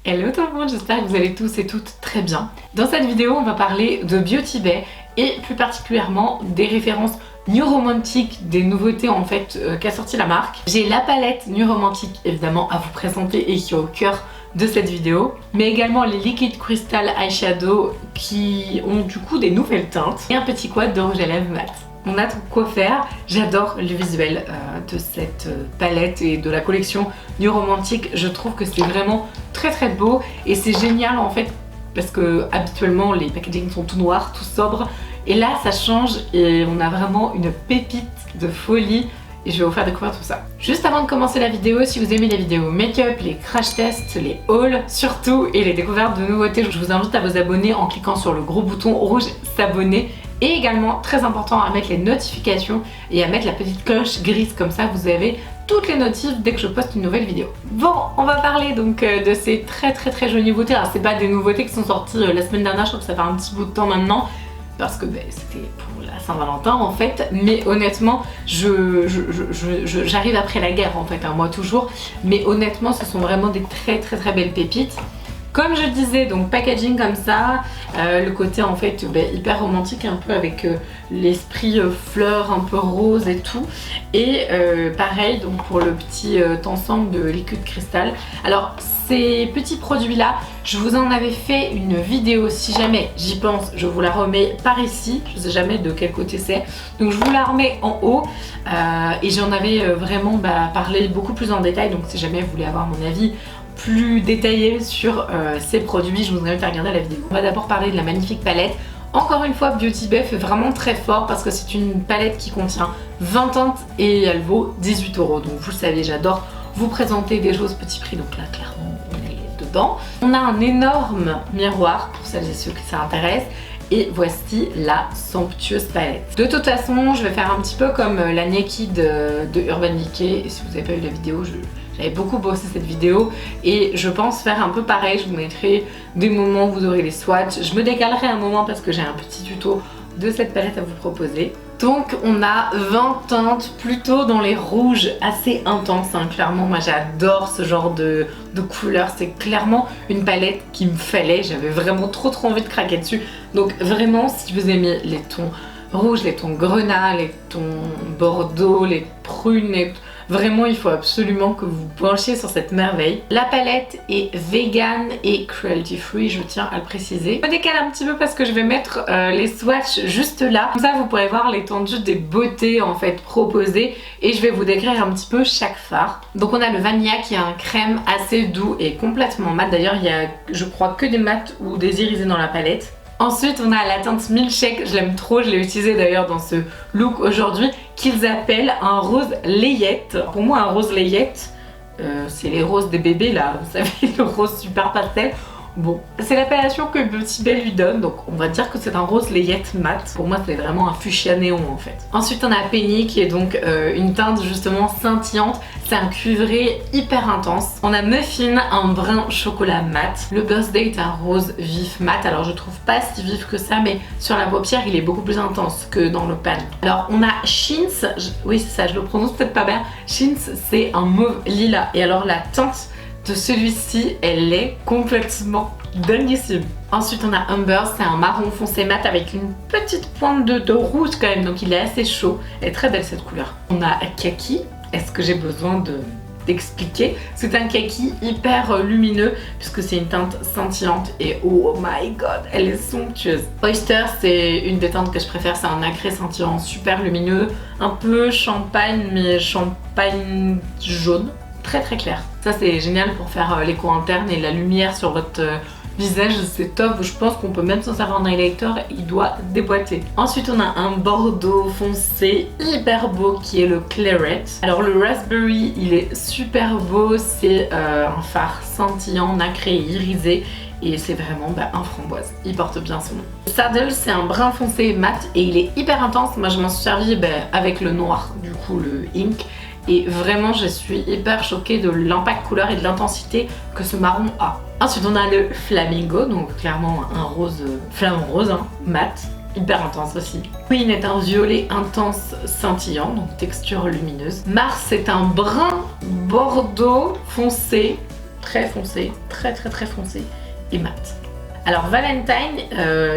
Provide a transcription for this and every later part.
Hello tout le monde, j'espère que vous allez tous et toutes très bien. Dans cette vidéo, on va parler de Beauty Bay et plus particulièrement des références New Romantic, des nouveautés en fait qu'a sorti la marque. J'ai la palette New Romantic évidemment à vous présenter et qui est au cœur de cette vidéo, mais également les Liquid Crystal Eyeshadow qui ont du coup des nouvelles teintes et un petit quad de rouge à lèvres mat. On a quoi faire. J'adore le visuel de cette palette et de la collection New Romantic. Je trouve que c'est vraiment très beau et c'est génial en fait parce que habituellement les packagings sont tout noirs, tout sobres et là ça change et on a vraiment une pépite de folie et je vais vous faire découvrir tout ça. Juste avant de commencer la vidéo, si vous aimez les vidéos make-up, les crash tests, les hauls surtout et les découvertes de nouveautés, je vous invite à vous abonner en cliquant sur le gros bouton rouge s'abonner. Et également, très important, à mettre les notifications et à mettre la petite cloche grise, comme ça vous avez toutes les notifs dès que je poste une nouvelle vidéo. Bon, on va parler donc de ces très jolies nouveautés. Alors c'est pas des nouveautés qui sont sorties la semaine dernière, je trouve que ça fait un petit bout de temps maintenant, parce que c'était pour la Saint-Valentin en fait, mais honnêtement, j'arrive après la guerre en fait, moi toujours, mais honnêtement ce sont vraiment des très belles pépites. Comme je disais, donc packaging comme ça, le côté en fait hyper romantique un peu avec l'esprit fleur un peu rose et tout. Et pareil donc pour le petit ensemble de Liquid Crystal. Alors ces petits produits là, je vous en avais fait une vidéo, si jamais j'y pense, je vous la remets par ici. Je sais jamais de quel côté c'est. Donc je vous la remets en haut et j'en avais vraiment parlé beaucoup plus en détail. Donc si jamais vous voulez avoir mon avis plus détaillé sur ces produits, je vous invite à regarder la vidéo. On va d'abord parler de la magnifique palette. Encore une fois, Beauty Bay fait vraiment très fort parce que c'est une palette qui contient 20 teintes et elle vaut 18 €. Donc vous le savez, j'adore vous présenter des choses petit prix, donc là clairement on est dedans. On a un énorme miroir pour celles et ceux que ça intéresse. Et voici la somptueuse palette. De toute façon, je vais faire un petit peu comme la Naked de Urban Decay. Et si vous n'avez pas vu la vidéo, j'avais beaucoup bossé cette vidéo et je pense faire un peu pareil. Je vous mettrai des moments où vous aurez les swatchs. Je me décalerai un moment parce que j'ai un petit tuto de cette palette à vous proposer. Donc on a 20 teintes plutôt dans les rouges assez intenses, hein. Clairement moi j'adore ce genre de couleurs, c'est clairement une palette qu'il me fallait, j'avais vraiment trop envie de craquer dessus. Donc vraiment si vous aimez les tons rouges, les tons grenat, les tons bordeaux, les prunes, vraiment il faut absolument que vous penchiez sur cette merveille. La palette est vegan et cruelty free, je tiens à le préciser. Je me décale un petit peu parce que je vais mettre les swatchs juste là. Comme ça vous pourrez voir l'étendue des beautés en fait proposées et je vais vous décrire un petit peu chaque fard. Donc on a le Vanilla qui est un crème assez doux et complètement mat. D'ailleurs il y a je crois que des mats ou des irisés dans la palette. Ensuite on a la teinte Milkshake, je l'aime trop, je l'ai utilisée d'ailleurs dans ce look aujourd'hui, qu'ils appellent un rose layette. Pour moi un rose layette, c'est les roses des bébés là, vous savez, le rose super pastel. Bon, c'est l'appellation que Beauty Bay lui donne, donc on va dire que c'est un rose layette mat. Pour moi c'est vraiment un fuchsia néon en fait. Ensuite on a Penny qui est donc une teinte justement scintillante. C'est un cuivré hyper intense. On a Muffin, un brun chocolat mat. Le Birthday est un rose vif mat. Alors je trouve pas si vif que ça, mais sur la paupière il est beaucoup plus intense que dans le pan. Alors on a Chintz, oui c'est ça, je le prononce peut-être pas bien. Chintz c'est un mauve lilas. Et alors la teinte de celui-ci, elle est complètement dinguissime. Ensuite on a Umber, c'est un marron foncé mat avec une petite pointe de rouge quand même, donc il est assez chaud. Elle est très belle cette couleur. On a Kaki, est-ce que j'ai besoin d'expliquer? C'est un kaki hyper lumineux puisque c'est une teinte scintillante et oh my god, elle est somptueuse. Oyster, c'est une des teintes que je préfère, c'est un nacré scintillant super lumineux, un peu champagne mais champagne jaune. Très clair. Ça c'est génial pour faire l'écho interne et la lumière sur votre visage, c'est top. Je pense qu'on peut même s'en servir en highlighter, il doit déboîter. Ensuite on a un bordeaux foncé hyper beau qui est le Claret. Alors le Raspberry il est super beau, c'est un fard scintillant, nacré et irisé. Et c'est vraiment un framboise, il porte bien son nom. Le Saddle c'est un brun foncé mat et il est hyper intense. Moi je m'en suis servi avec le noir, du coup le Ink. Et vraiment je suis hyper choquée de l'impact couleur et de l'intensité que ce marron a. Ensuite on a le Flamingo, donc clairement un rose, flamant rose, hein, mat, hyper intense aussi. Queen est un violet intense scintillant, donc texture lumineuse. Mars c'est un brun bordeaux foncé, très foncé, très foncé et mat. Alors Valentine,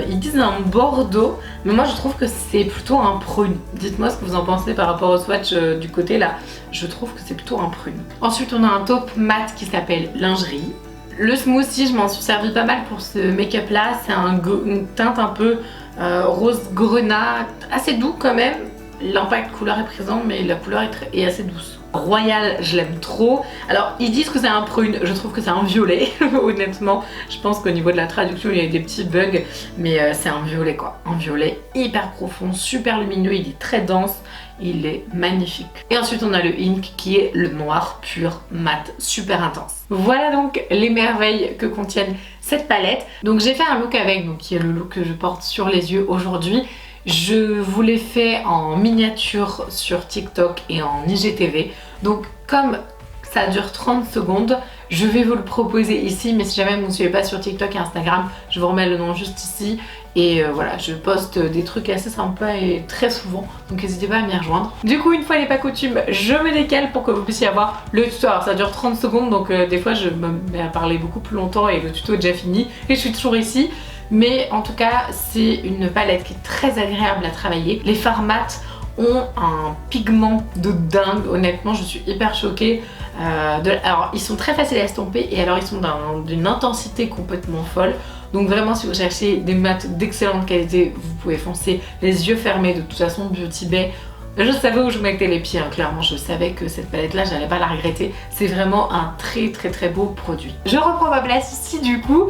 ils disent un bordeaux, mais moi je trouve que c'est plutôt un prune. Dites-moi ce que vous en pensez par rapport au swatch du côté là. Je trouve que c'est plutôt un prune. Ensuite on a un taupe mat qui s'appelle lingerie. Le smoothie, je m'en suis servi pas mal pour ce make-up là. C'est une teinte un peu rose grenat, assez doux quand même. L'impact couleur est présent, mais la couleur est assez douce. Royal, je l'aime trop. Alors ils disent que c'est un prune, je trouve que c'est un violet. Honnêtement, je pense qu'au niveau de la traduction il y a eu des petits bugs, mais c'est un violet quoi. Un violet hyper profond, super lumineux, il est très dense, il est magnifique. Et ensuite on a le Ink qui est le noir pur mat, super intense. Voilà donc les merveilles que contiennent cette palette. Donc j'ai fait un look avec, donc qui est le look que je porte sur les yeux aujourd'hui. Je vous l'ai fait en miniature sur TikTok et en IGTV. Donc comme ça dure 30 secondes, je vais vous le proposer ici. Mais si jamais vous ne me suivez pas sur TikTok et Instagram, je vous remets le nom juste ici. Et voilà, je poste des trucs assez sympas et très souvent. Donc n'hésitez pas à m'y rejoindre. Du coup, une fois n'est pas coutume, je me décale pour que vous puissiez avoir le tuto. Alors ça dure 30 secondes, donc des fois je me mets à parler beaucoup plus longtemps et le tuto est déjà fini. Et je suis toujours ici. Mais en tout cas, c'est une palette qui est très agréable à travailler. Les fards mat ont un pigment de dingue. Honnêtement, je suis hyper choquée. Alors, ils sont très faciles à estomper et alors ils sont d'une intensité complètement folle. Donc vraiment, si vous cherchez des mats d'excellente qualité, vous pouvez foncer les yeux fermés. De toute façon, Beauty Bay, je savais où je mettais les pieds, hein. Clairement je savais que cette palette là j'allais pas la regretter. C'est vraiment un très beau produit. Je reprends ma place ici du coup.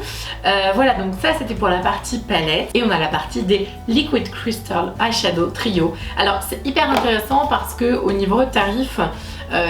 Voilà, donc ça c'était pour la partie palette. Et on a la partie des Liquid Crystal Eyeshadow Trio. Alors c'est hyper intéressant parce que au niveau tarif,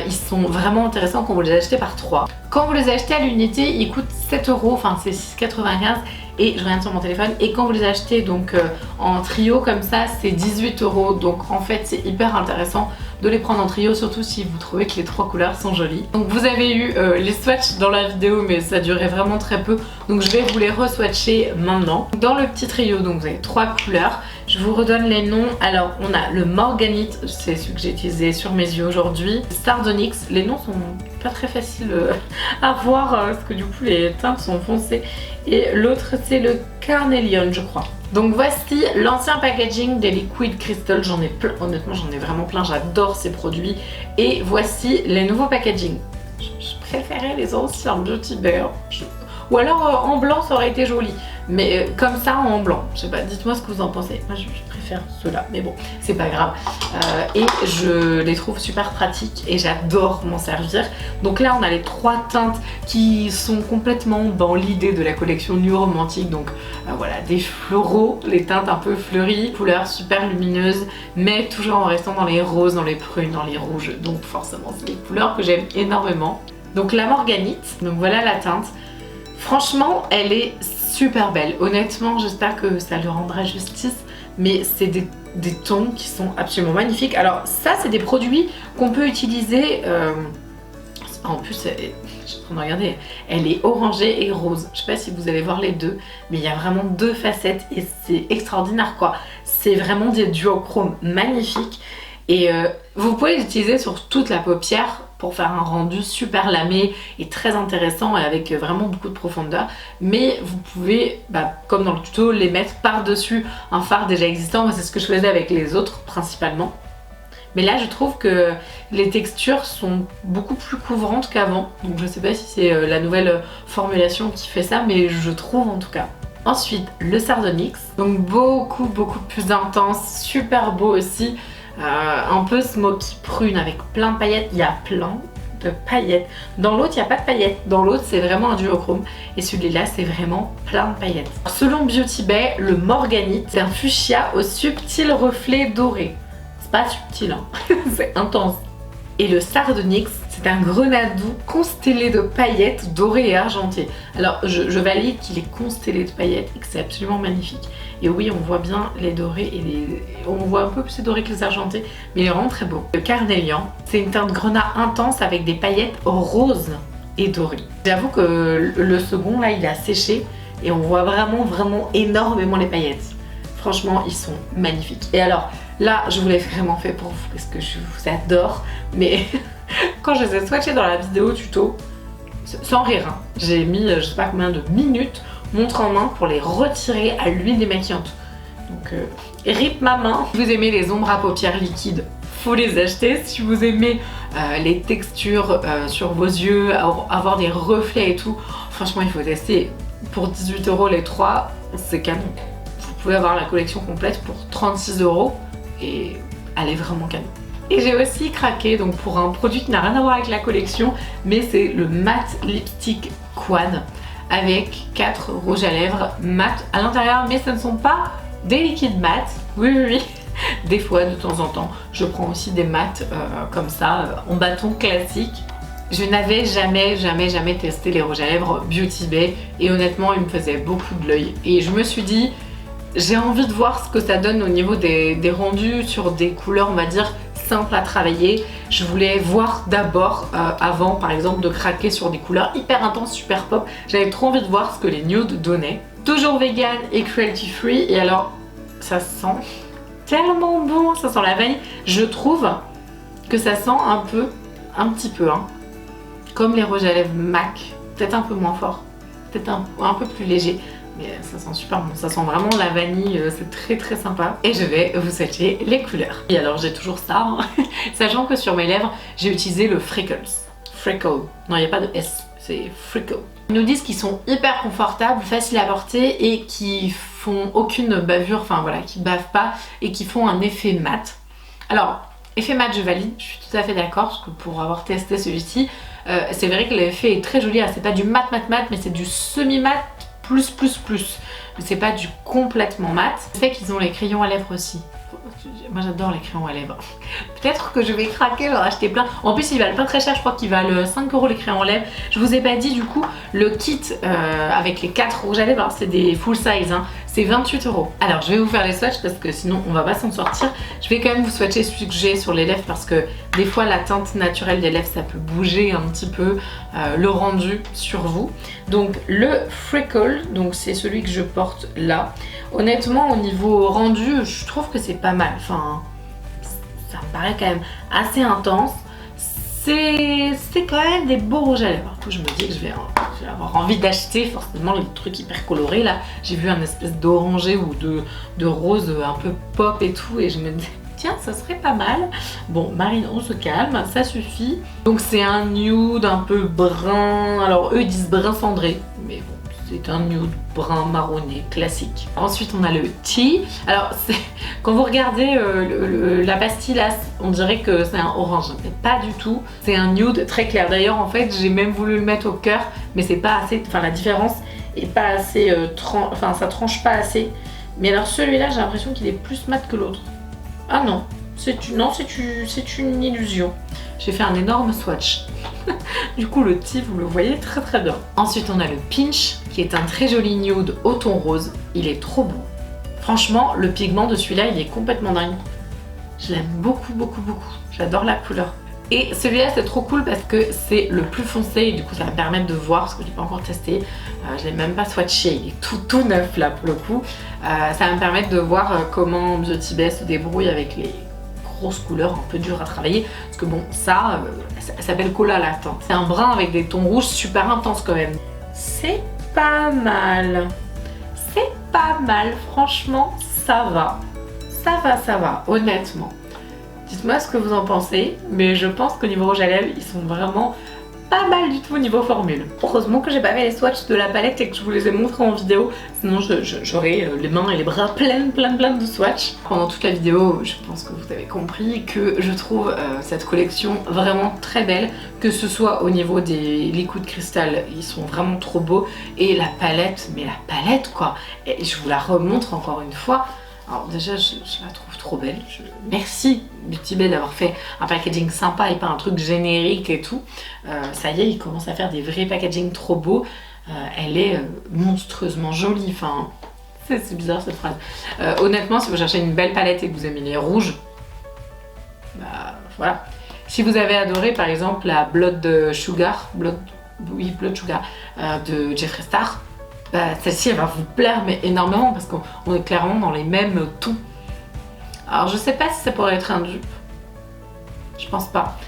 ils sont vraiment intéressants quand vous les achetez par 3. Quand vous les achetez à l'unité, ils coûtent 7 €, enfin c'est 6,95 €. Et je regarde sur mon téléphone, et quand vous les achetez donc en trio comme ça, c'est 18 €. Donc en fait c'est hyper intéressant de les prendre en trio, surtout si vous trouvez que les 3 couleurs sont jolies. Donc vous avez eu les swatchs dans la vidéo, mais ça durait vraiment très peu, donc je vais vous les re-swatcher maintenant. Dans le petit trio, donc vous avez 3 couleurs. Je vous redonne les noms. Alors on a le Morganite, c'est celui que j'ai utilisé sur mes yeux aujourd'hui. Sardonyx, les noms sont pas très faciles à voir parce que du coup les teintes sont foncées. Et l'autre c'est le Carnelian je crois. Donc voici l'ancien packaging des Liquid Crystal, j'en ai plein, honnêtement j'en ai vraiment plein, j'adore ces produits. Et voici les nouveaux packaging. Je préférais les anciens Beauty Bay. Ou alors en blanc ça aurait été joli. Mais comme ça en blanc, je sais pas, dites-moi ce que vous en pensez. Moi je préfère ceux-là, mais bon, c'est pas grave. Et je les trouve super pratiques et j'adore m'en servir. Donc là on a les 3 teintes qui sont complètement dans l'idée de la collection New Romantic. Donc voilà, des floraux, les teintes un peu fleuries, couleurs super lumineuses, mais toujours en restant dans les roses, dans les prunes, dans les rouges. Donc forcément c'est des couleurs que j'aime énormément. Donc la Morganite, donc voilà la teinte. Franchement, elle est super belle. Honnêtement, j'espère que ça lui rendra justice. Mais c'est des tons qui sont absolument magnifiques. Alors ça, c'est des produits qu'on peut utiliser. En plus, je suis en train de regarder, elle est orangée et rose. Je sais pas si vous allez voir les deux, mais il y a vraiment 2 facettes et c'est extraordinaire quoi. C'est vraiment des duochromes magnifiques. Et vous pouvez l'utiliser sur toute la paupière pour faire un rendu super lamé et très intéressant et avec vraiment beaucoup de profondeur. Mais vous pouvez, comme dans le tuto, les mettre par-dessus un fard déjà existant. Moi, c'est ce que je faisais avec les autres principalement. Mais là, je trouve que les textures sont beaucoup plus couvrantes qu'avant. Donc je sais pas si c'est la nouvelle formulation qui fait ça, mais je trouve en tout cas. Ensuite, le Sardonyx. Donc beaucoup plus intense, super beau aussi. Un peu smoky prune avec plein de paillettes. Il y a plein de paillettes. Dans l'autre, il n'y a pas de paillettes. Dans l'autre, c'est vraiment un duochrome. Et celui-là, c'est vraiment plein de paillettes. Selon Beauty Bay, le Morganite, c'est un fuchsia au subtil reflet doré. C'est pas subtil, hein. C'est intense. Et le Sardonyx, c'est un grenadou constellé de paillettes dorées et argentées. Alors je valide qu'il est constellé de paillettes et que c'est absolument magnifique. Et oui, on voit bien les dorés et on voit un peu plus les dorés que les argentés, mais il est vraiment très beau. Le Carnelian, c'est une teinte grenat intense avec des paillettes roses et dorées. J'avoue que le second là, il a séché et on voit vraiment énormément les paillettes. Franchement, ils sont magnifiques. Et alors là, je vous l'ai vraiment fait pour vous parce que je vous adore, mais quand je les ai swatchés dans la vidéo tuto, sans rire, hein. J'ai mis je sais pas combien de minutes montre en main pour les retirer à l'huile démaquillante. Donc rip ma main. Si vous aimez les ombres à paupières liquides, faut les acheter. Si vous aimez les textures sur vos yeux, avoir des reflets et tout, franchement il faut tester. Pour 18 € les 3, c'est canon. Vous pouvez avoir la collection complète pour 36 € et elle est vraiment canon. Et j'ai aussi craqué donc pour un produit qui n'a rien à voir avec la collection, mais c'est le Matte Lipstick Quad avec 4 rouges à lèvres mat à l'intérieur, mais ce ne sont pas des liquides mat. Oui. Des fois, de temps en temps, je prends aussi des mats comme ça, en bâton classique. Je n'avais jamais testé les rouges à lèvres Beauty Bay et honnêtement, ils me faisaient beaucoup de l'œil. Et je me suis dit, j'ai envie de voir ce que ça donne au niveau des rendus sur des couleurs, on va dire, simples à travailler. Je voulais voir d'abord, avant par exemple, de craquer sur des couleurs hyper intenses, super pop. J'avais trop envie de voir ce que les nudes donnaient. Toujours vegan et cruelty free. Et alors, ça sent tellement bon, ça sent la vanille. Je trouve que ça sent un petit peu, hein, comme les rouges à lèvres MAC, peut-être un peu moins fort, peut-être un peu plus léger, mais ça sent super bon, ça sent vraiment la vanille, c'est très sympa. Et je vais vous swatcher les couleurs. Et alors j'ai toujours ça, hein, sachant que sur mes lèvres, j'ai utilisé le Freckles. Non, il n'y a pas de S, c'est Freckle. Ils nous disent qu'ils sont hyper confortables, faciles à porter et qui font aucune bavure, enfin voilà, qui bavent pas et qui font un effet mat. Alors, effet mat, je valide, je suis tout à fait d'accord, parce que pour avoir testé celui-ci, c'est vrai que l'effet est très joli. C'est pas du mat, mais c'est du semi-mat plus. Mais c'est pas du complètement mat. C'est fait qu'ils ont les crayons à lèvres aussi. Moi j'adore les crayons à lèvres. Peut-être que je vais craquer, j'en acheter plein. En plus ils valent pas très cher, je crois qu'ils valent 5 € les crayons à lèvres. Je vous ai pas dit du coup, le kit avec les 4 rouges à lèvres, c'est des full size, hein, c'est 28 €. Alors je vais vous faire les swatchs parce que sinon on va pas s'en sortir. Je vais quand même vous swatcher celui que j'ai sur les lèvres parce que des fois la teinte naturelle des lèvres ça peut bouger un petit peu le rendu sur vous. Donc le Freckle, donc c'est celui que je porte là. Honnêtement au niveau rendu je trouve que c'est pas mal, enfin ça me paraît quand même assez intense. C'est quand même des beaux rouges à lèvres. Je me dis que je vais avoir envie d'acheter forcément les trucs hyper colorés là. J'ai vu un espèce d'orangé ou de rose un peu pop et tout et je me dis tiens ça serait pas mal. Bon Marine on se calme, ça suffit. Donc c'est un nude un peu brun, alors eux ils disent brun cendré mais bon c'est un nude brun marronné classique. Ensuite on a le tea. Alors quand vous regardez la pastille là, on dirait que c'est un orange, mais pas du tout. C'est un nude très clair. D'ailleurs en fait j'ai même voulu le mettre au cœur, mais c'est pas assez. Enfin la différence est pas assez, enfin ça tranche pas assez. Mais alors celui-là j'ai l'impression qu'il est plus mat que l'autre. Ah non, c'est une illusion. J'ai fait un énorme swatch. Du coup le tea vous le voyez très bien. Ensuite on a le pinch qui est un très joli nude au ton rose. Il est trop beau. Franchement le pigment de celui-là il est complètement dingue. Je l'aime beaucoup. J'adore la couleur. Et celui-là c'est trop cool parce que c'est le plus foncé et du coup ça va me permettre de voir parce que je l'ai pas encore testé. Je l'ai même pas swatché, il est tout neuf là pour le coup. Ça va me permettre de voir comment Beauty Bay se débrouille avec les grosses couleurs un peu dures à travailler parce que bon ça s'appelle Cola la teinte. C'est un brun avec des tons rouges super intenses quand même. C'est pas mal, franchement ça va honnêtement. Dites-moi ce que vous en pensez, mais je pense qu'au niveau rouge à lèvres ils sont vraiment pas mal du tout au niveau formule. Heureusement que j'ai pas fait les swatchs de la palette et que je vous les ai montrés en vidéo, sinon j'aurais les mains et les bras pleins de swatchs. Pendant toute la vidéo, je pense que vous avez compris que je trouve cette collection vraiment très belle, que ce soit au niveau des liquides cristal, ils sont vraiment trop beaux, et la palette, mais la palette quoi, et je vous la remontre encore une fois. Alors déjà je la trouve trop belle, merci Beauty Bay d'avoir fait un packaging sympa et pas un truc générique et tout. Ça y est, ils commencent à faire des vrais packaging trop beaux. Elle est monstrueusement jolie, enfin c'est bizarre cette phrase. Honnêtement si vous cherchez une belle palette et que vous aimez les rouges, bah voilà. Si vous avez adoré par exemple la Blood Sugar de Jeffree Star, bah, celle-ci elle va vous plaire mais énormément parce qu'on est clairement dans les mêmes tons. Alors je sais pas si ça pourrait être un dupe, je pense pas.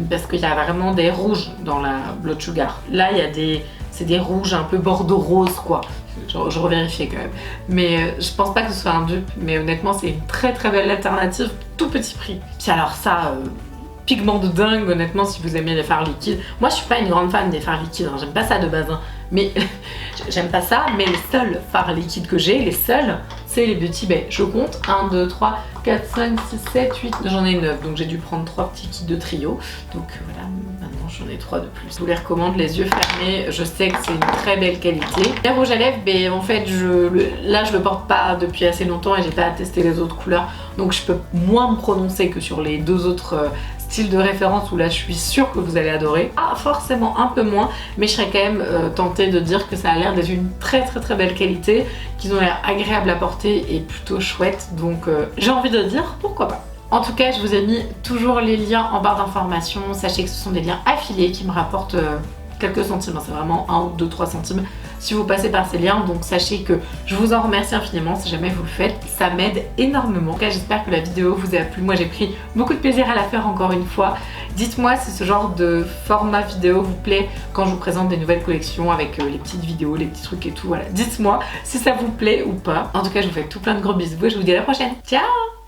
parce qu'il y a vraiment des rouges dans la Blood Sugar. Là, il y a c'est des rouges un peu bordeaux rose quoi. Je revérifiais quand même. Mais je pense pas que ce soit un dupe, mais honnêtement c'est une très très belle alternative, tout petit prix. Puis alors ça, pigment de dingue honnêtement si vous aimez les fards liquides. Moi je suis pas une grande fan des fards liquides, hein. J'aime pas ça de base. Hein. Mais j'aime pas ça, mais les seuls fards liquides que j'ai, les seuls, c'est les Beauty Bay. Je compte 1, 2, 3, 4, 5, 6, 7, 8, j'en ai 9. Donc j'ai dû prendre 3 petits kits de trio. Donc voilà, maintenant j'en ai 3 de plus. Je vous les recommande les yeux fermés. Je sais que c'est une très belle qualité. Les rouges à lèvres, ben, en fait, là je le porte pas depuis assez longtemps et j'ai pas testé les autres couleurs. Donc je peux moins me prononcer que sur les deux autres style de référence où là je suis sûre que vous allez adorer. Ah, forcément un peu moins, mais je serais quand même tentée de dire que ça a l'air d'être une très très très belle qualité, qu'ils ont l'air agréables à porter et plutôt chouettes, donc j'ai envie de dire pourquoi pas. En tout cas, je vous ai mis toujours les liens en barre d'informations. Sachez que ce sont des liens affiliés qui me rapportent quelques centimes, c'est vraiment 1 ou 2, 3 centimes si vous passez par ces liens, donc sachez que je vous en remercie infiniment si jamais vous le faites, ça m'aide énormément. En tout cas, j'espère que la vidéo vous a plu, moi j'ai pris beaucoup de plaisir à la faire encore une fois. Dites-moi si ce genre de format vidéo vous plaît quand je vous présente des nouvelles collections avec les petites vidéos, les petits trucs et tout, voilà. Dites-moi si ça vous plaît ou pas. En tout cas, je vous fais tout plein de gros bisous et je vous dis à la prochaine. Ciao!